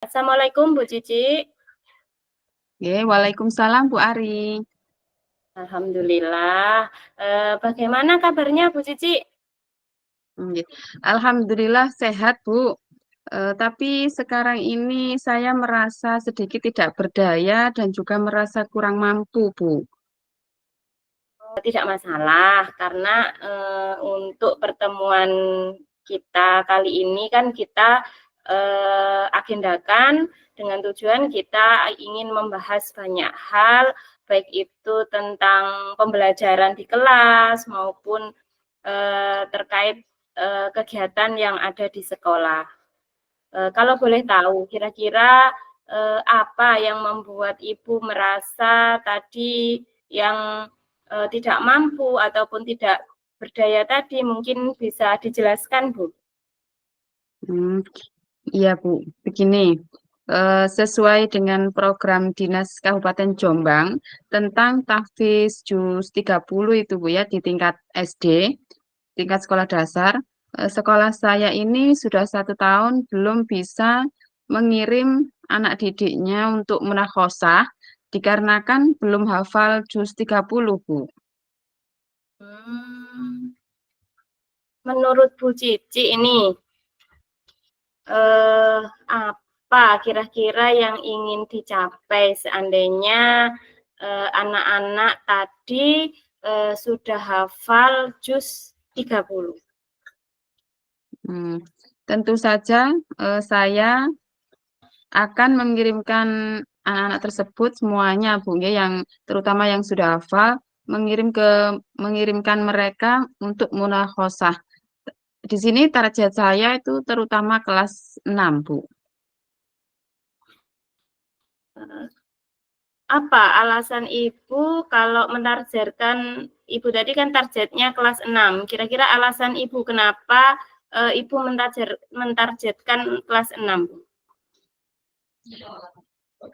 Assalamualaikum Bu Cici. Waalaikumsalam Bu Ari. Alhamdulillah. Bagaimana kabarnya Bu Cici? Nggih. Alhamdulillah sehat Bu. Tapi sekarang ini saya merasa sedikit tidak berdaya dan juga merasa kurang mampu Bu. Tidak masalah karena untuk pertemuan kita kali ini kan kita agendakan dengan tujuan kita ingin membahas banyak hal, baik itu tentang pembelajaran di kelas maupun terkait kegiatan yang ada di sekolah. Kalau boleh tahu, kira-kira apa yang membuat Ibu merasa tadi yang tidak mampu ataupun tidak berdaya tadi, mungkin bisa dijelaskan, Bu? Hmm, iya Bu, begini. Sesuai dengan program Dinas Kabupaten Jombang tentang Tahfiz Juz 30 itu Bu ya di tingkat SD, tingkat sekolah dasar. Sekolah saya ini sudah 1 tahun belum bisa mengirim anak didiknya untuk munakhoshah dikarenakan belum hafal Juz 30 Bu. Hmm, menurut Bu Cici ini, eh, apa kira-kira yang ingin dicapai seandainya anak-anak tadi sudah hafal juz 30? Hmm, Tentu saja saya akan mengirimkan anak-anak tersebut semuanya Bu ya, yang terutama yang sudah hafal mengirimkan mereka untuk munakhoshah. Di sini target saya itu terutama kelas 6 Bu. Apa alasan Ibu kalau mentargetkan, Ibu tadi kan targetnya kelas 6. Kira-kira alasan Ibu kenapa Ibu mentargetkan kelas 6?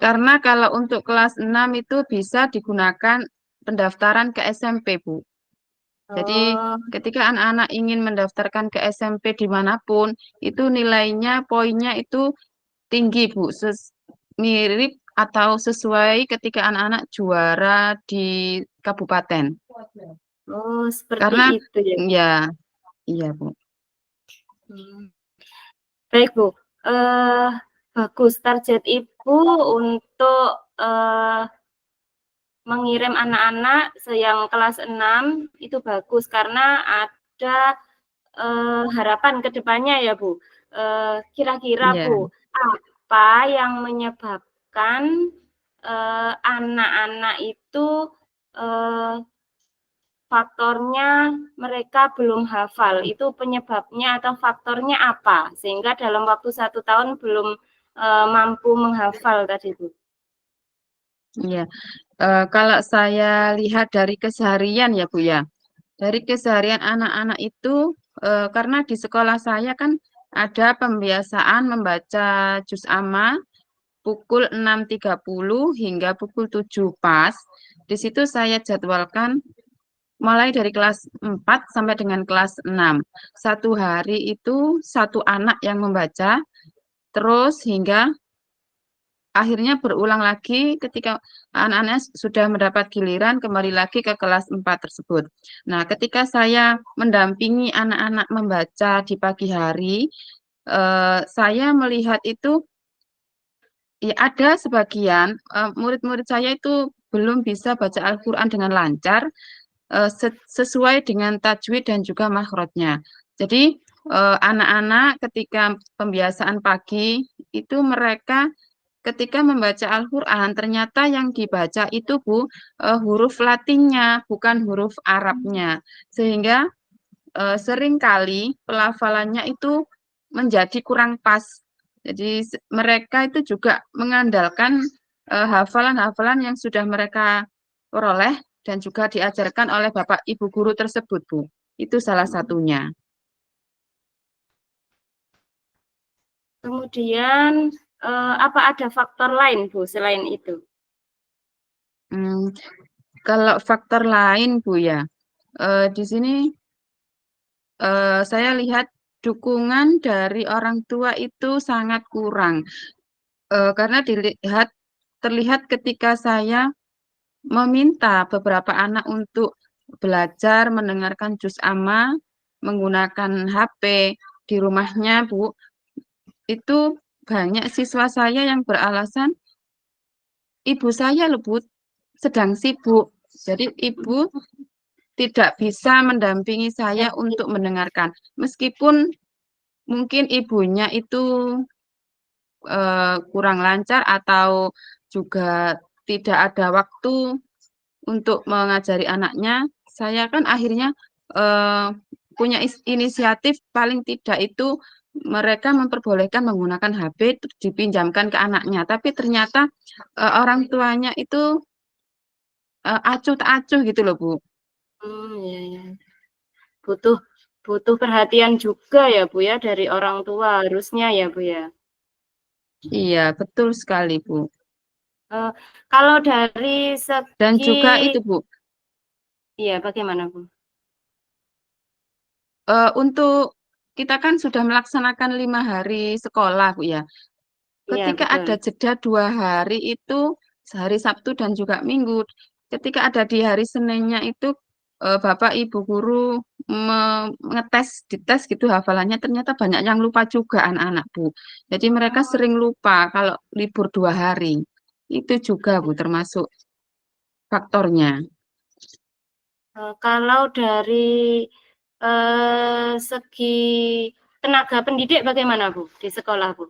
Karena kalau untuk kelas 6 itu bisa digunakan pendaftaran ke SMP Bu. Jadi Oh, ketika anak-anak ingin mendaftarkan ke SMP dimanapun, itu nilainya, poinnya itu tinggi Bu. Mirip atau sesuai ketika anak-anak juara di kabupaten. oh seperti Karena itu ya. ya, iya Bu. Hmm. Baik Bu, eh, bagus target Ibu untuk mengirim anak-anak yang kelas 6 itu bagus karena ada harapan ke depannya ya Bu. Kira-kira Iya. Bu, apa yang menyebabkan anak-anak itu eh, faktornya mereka belum hafal? Itu penyebabnya atau faktornya apa? Sehingga dalam waktu 1 tahun belum mampu menghafal tadi Bu. Iya. Kalau saya lihat dari keseharian ya Bu ya, dari keseharian anak-anak itu, karena di sekolah saya kan ada pembiasaan membaca juz amma pukul 6.30 hingga pukul 7 pas. Di situ saya jadwalkan mulai dari kelas 4 sampai dengan kelas 6. Satu hari itu satu anak yang membaca, terus hingga akhirnya berulang lagi ketika anak-anak sudah mendapat giliran kembali lagi ke kelas 4 tersebut. Nah, ketika saya mendampingi anak-anak membaca di pagi hari, saya melihat itu ya ada sebagian murid-murid saya itu belum bisa baca Al-Quran dengan lancar, sesuai dengan tajwid dan juga makhrajnya. Jadi anak-anak ketika pembiasaan pagi itu mereka ketika membaca Al-Quran ternyata yang dibaca itu Bu, huruf Latinnya bukan huruf Arabnya, sehingga seringkali pelafalannya itu menjadi kurang pas. Jadi mereka itu juga mengandalkan hafalan-hafalan yang sudah mereka peroleh dan juga diajarkan oleh Bapak Ibu guru tersebut, Bu. Itu salah satunya. Kemudian apa ada faktor lain Bu selain itu? Hmm, Kalau faktor lain, Bu ya, di sini saya lihat dukungan dari orang tua itu sangat kurang. Karena terlihat ketika saya meminta beberapa anak untuk belajar mendengarkan juz amma menggunakan HP di rumahnya, Bu, itu banyak siswa saya yang beralasan ibu saya loh, Bu, sedang sibuk. Jadi ibu tidak bisa mendampingi saya untuk mendengarkan. Meskipun mungkin ibunya itu kurang lancar atau juga tidak ada waktu untuk mengajari anaknya, saya kan akhirnya eh, punya inisiatif paling tidak itu mereka memperbolehkan menggunakan HP dipinjamkan ke anaknya. Tapi ternyata orang tuanya itu acuh tak acuh gitu loh, Bu. Ya, ya. Butuh butuh perhatian juga ya Bu ya dari orang tua harusnya ya Bu ya. Iya, betul sekali, Bu. Eh, kalau dari Dan segi, juga itu, Bu, iya bagaimana Bu? untuk kita kan sudah melaksanakan 5 hari sekolah, Bu ya. Iya Ketika ada betul. jeda 2 hari itu, sehari Sabtu dan juga Minggu, ketika ada di hari Seninnya itu, Bapak Ibu guru dites gitu hafalannya, ternyata banyak yang lupa juga anak-anak, Bu. Jadi mereka sering lupa kalau libur 2 hari. Itu juga, Bu, termasuk faktornya. Kalau dari segi tenaga pendidik bagaimana Bu di sekolah Bu?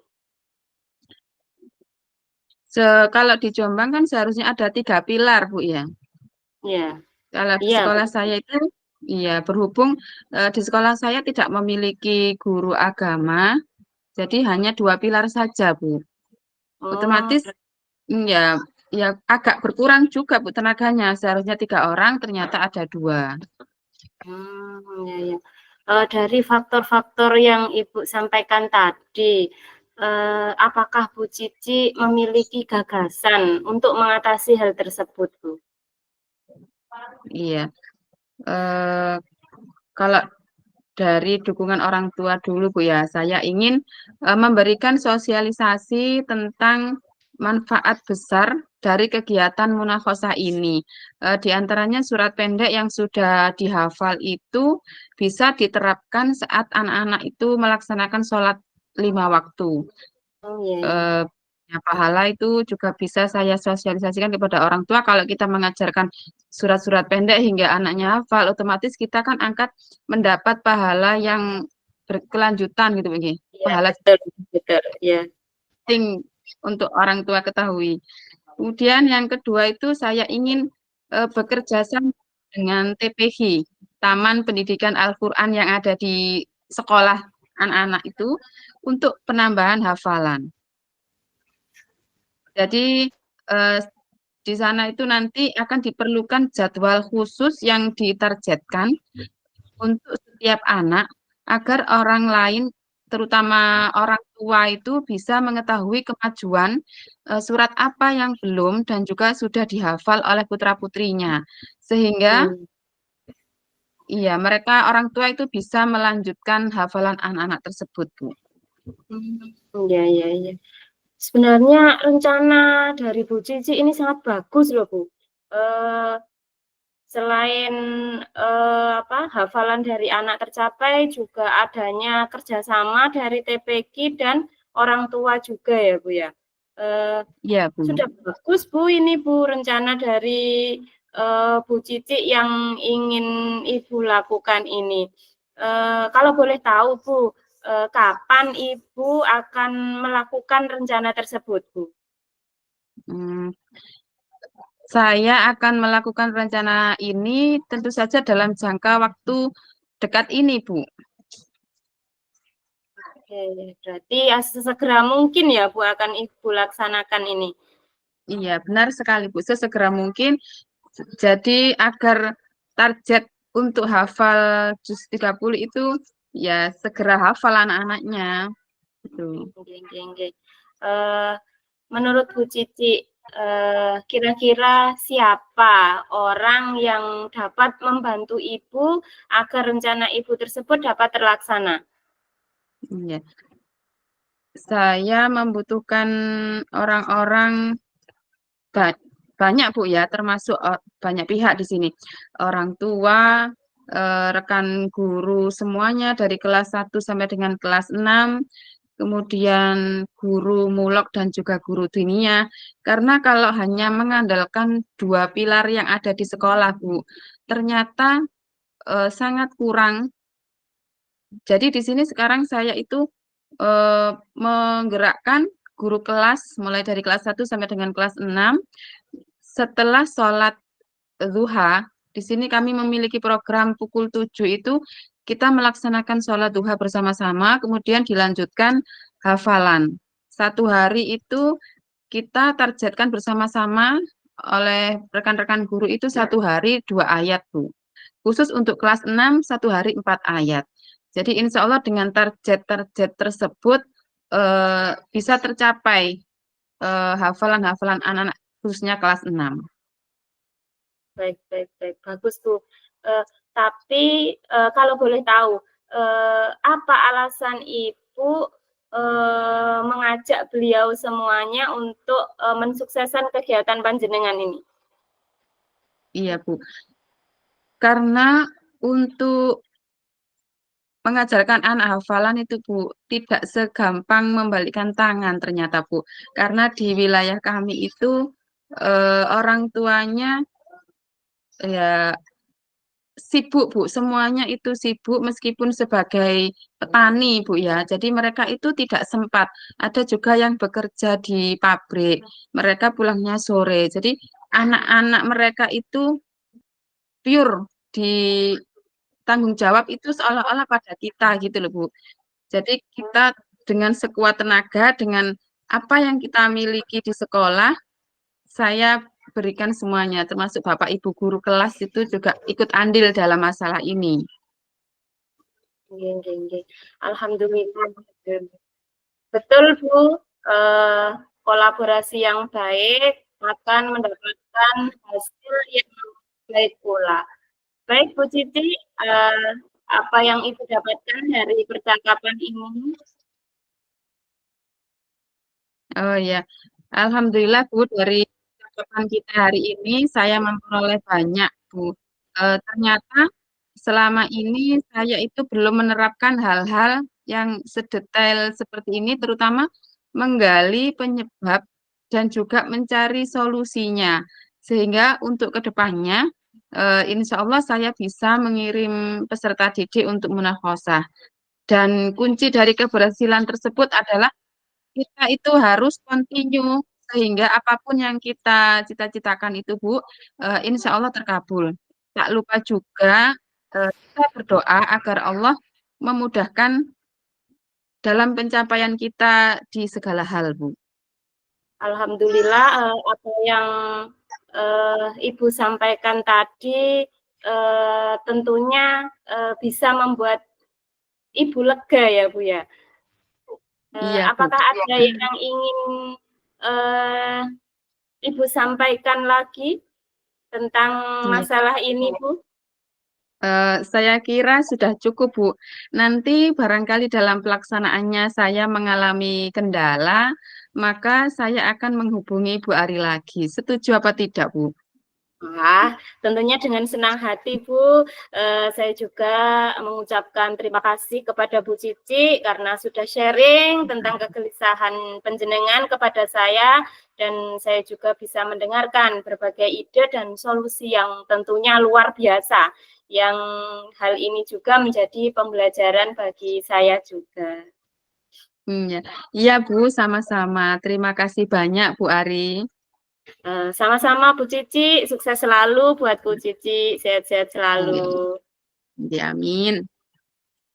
Kalau di Jombang kan seharusnya ada 3 pilar, Bu ya. Iya, Kalau di iya sekolah betul. saya itu, iya berhubung di sekolah saya tidak memiliki guru agama, jadi hanya 2 pilar saja, Bu. Oh, Otomatis, ya, ya agak berkurang juga, Bu, tenaganya. Seharusnya 3 orang, ternyata ada 2. ya, ya. Dari faktor-faktor yang Ibu sampaikan tadi, apakah Bu Cici memiliki gagasan untuk mengatasi hal tersebut, Bu? Iya. Eh, Kalau dari dukungan orang tua dulu, Bu ya, saya ingin memberikan sosialisasi tentang manfaat besar dari kegiatan munafosah ini. Di antaranya surat pendek yang sudah dihafal itu bisa diterapkan saat anak-anak itu melaksanakan sholat 5 waktu. Oh iya, iya. eh, ya, pahala itu juga bisa saya sosialisasikan kepada orang tua kalau kita mengajarkan surat-surat pendek hingga anaknya hafal, otomatis kita kan angkat mendapat pahala yang berkelanjutan gitu begini. Iya, Pahala betul, betul. Ya. penting untuk orang tua ketahui. Kemudian yang kedua itu saya ingin bekerja sama dengan TPH, Taman Pendidikan Al-Qur'an yang ada di sekolah anak-anak itu untuk penambahan hafalan. Jadi eh, di sana itu nanti akan diperlukan jadwal khusus yang ditargetkan untuk setiap anak agar orang lain, terutama orang tua itu bisa mengetahui kemajuan surat apa yang belum dan juga sudah dihafal oleh putra-putrinya. Sehingga Hmm. iya mereka orang tua itu bisa melanjutkan hafalan anak-anak tersebut, Bu. Ya, ya, ya. Sebenarnya rencana dari Bu Cici ini sangat bagus loh Bu. Eh, Selain hafalan dari anak tercapai, juga adanya kerjasama dari TPQ dan orang tua juga ya Bu ya. Eh, Iya, Bu. Sudah bagus Bu ini Bu rencana dari Bu Cici yang ingin Ibu lakukan ini. Kalau boleh tahu Bu, kapan Ibu akan melakukan rencana tersebut Bu? Hmm, Saya akan melakukan rencana ini tentu saja dalam jangka waktu dekat ini, Bu. Oke, berarti ya sesegera mungkin ya Bu akan Ibu laksanakan ini. Iya, benar sekali, Bu. Sesegera mungkin. Jadi agar target untuk hafal juz 30 itu ya segera hafal anak-anaknya. Gitu. Oke, oke, oke. Eh, Menurut Bu Cici, kira-kira siapa orang yang dapat membantu Ibu agar rencana Ibu tersebut dapat terlaksana? Iya. saya membutuhkan orang-orang ba- banyak Bu ya, termasuk banyak pihak di sini. Orang tua, rekan guru semuanya dari kelas 1 sampai dengan kelas 6, kemudian guru mulok dan juga guru dinia. Karena kalau hanya mengandalkan dua pilar yang ada di sekolah, Bu, ternyata sangat kurang. Jadi di sini sekarang saya itu menggerakkan guru kelas mulai dari kelas 1 sampai dengan kelas 6 setelah sholat duha. Di sini kami memiliki program pukul 7 itu kita melaksanakan sholat duha bersama-sama, kemudian dilanjutkan hafalan. Satu hari itu kita targetkan bersama-sama oleh rekan-rekan guru itu satu hari 2 ayat, Bu. Khusus untuk kelas 6, satu hari 4 ayat. Jadi insya Allah dengan target-target tersebut bisa tercapai hafalan-hafalan anak-anak khususnya kelas 6. Baik, baik, baik. Bagus, Bu. Tapi kalau boleh tahu, apa alasan Ibu mengajak beliau semuanya untuk mensukseskan kegiatan panjenengan ini? Iya, Bu. Karena untuk mengajarkan anak hafalan itu, Bu, tidak segampang membalikkan tangan ternyata, Bu. Karena di wilayah kami itu orang tuanya ya sibuk, Bu. Semuanya itu sibuk meskipun sebagai petani, Bu ya. Jadi mereka itu tidak sempat. Ada juga yang bekerja di pabrik. Mereka pulangnya sore. Jadi anak-anak mereka itu pure di tanggung jawab itu seolah-olah pada kita gitu loh, Bu. Jadi kita dengan sekuat tenaga, dengan apa yang kita miliki di sekolah, saya berikan semuanya, termasuk Bapak Ibu guru kelas itu juga ikut andil dalam masalah ini. Nggih, nggih, nggih. Alhamdulillah. Betul, Bu. Eh, Kolaborasi yang baik akan mendapatkan hasil yang baik pula. Baik, Bu Cici, apa yang Ibu dapatkan dari percakapan ini? Oh ya, Alhamdulillah Bu, dari percakapan kita hari ini saya memperoleh banyak Bu. Ternyata selama ini saya itu belum menerapkan hal-hal yang sedetail seperti ini, terutama menggali penyebab dan juga mencari solusinya. Sehingga untuk kedepannya, insya Allah saya bisa mengirim peserta didik untuk munafasah. Dan kunci dari keberhasilan tersebut adalah kita itu harus continue sehingga apapun yang kita cita-citakan itu Bu, insya Allah terkabul. Tak lupa juga kita berdoa agar Allah memudahkan dalam pencapaian kita di segala hal, Bu. Alhamdulillah, apa yang Ibu sampaikan tadi tentunya bisa membuat Ibu lega ya, Bu ya. Iya, Bu. Apakah ada yang ingin Ibu sampaikan lagi tentang Iya. masalah ini, Bu? Saya kira sudah cukup, Bu. Nanti barangkali dalam pelaksanaannya saya mengalami kendala, maka saya akan menghubungi Bu Ari lagi. Setuju apa tidak, Bu? Wah, tentunya dengan senang hati, Bu. Saya juga mengucapkan terima kasih kepada Bu Cici karena sudah sharing tentang kegelisahan penjenengan kepada saya dan saya juga bisa mendengarkan berbagai ide dan solusi yang tentunya luar biasa. Yang hal ini juga menjadi pembelajaran bagi saya juga. Ya. Iya, Bu, sama-sama. Terima kasih banyak, Bu Ari. Sama-sama Bu Cici, sukses selalu buat Bu Cici, sehat-sehat selalu. Ya, amin.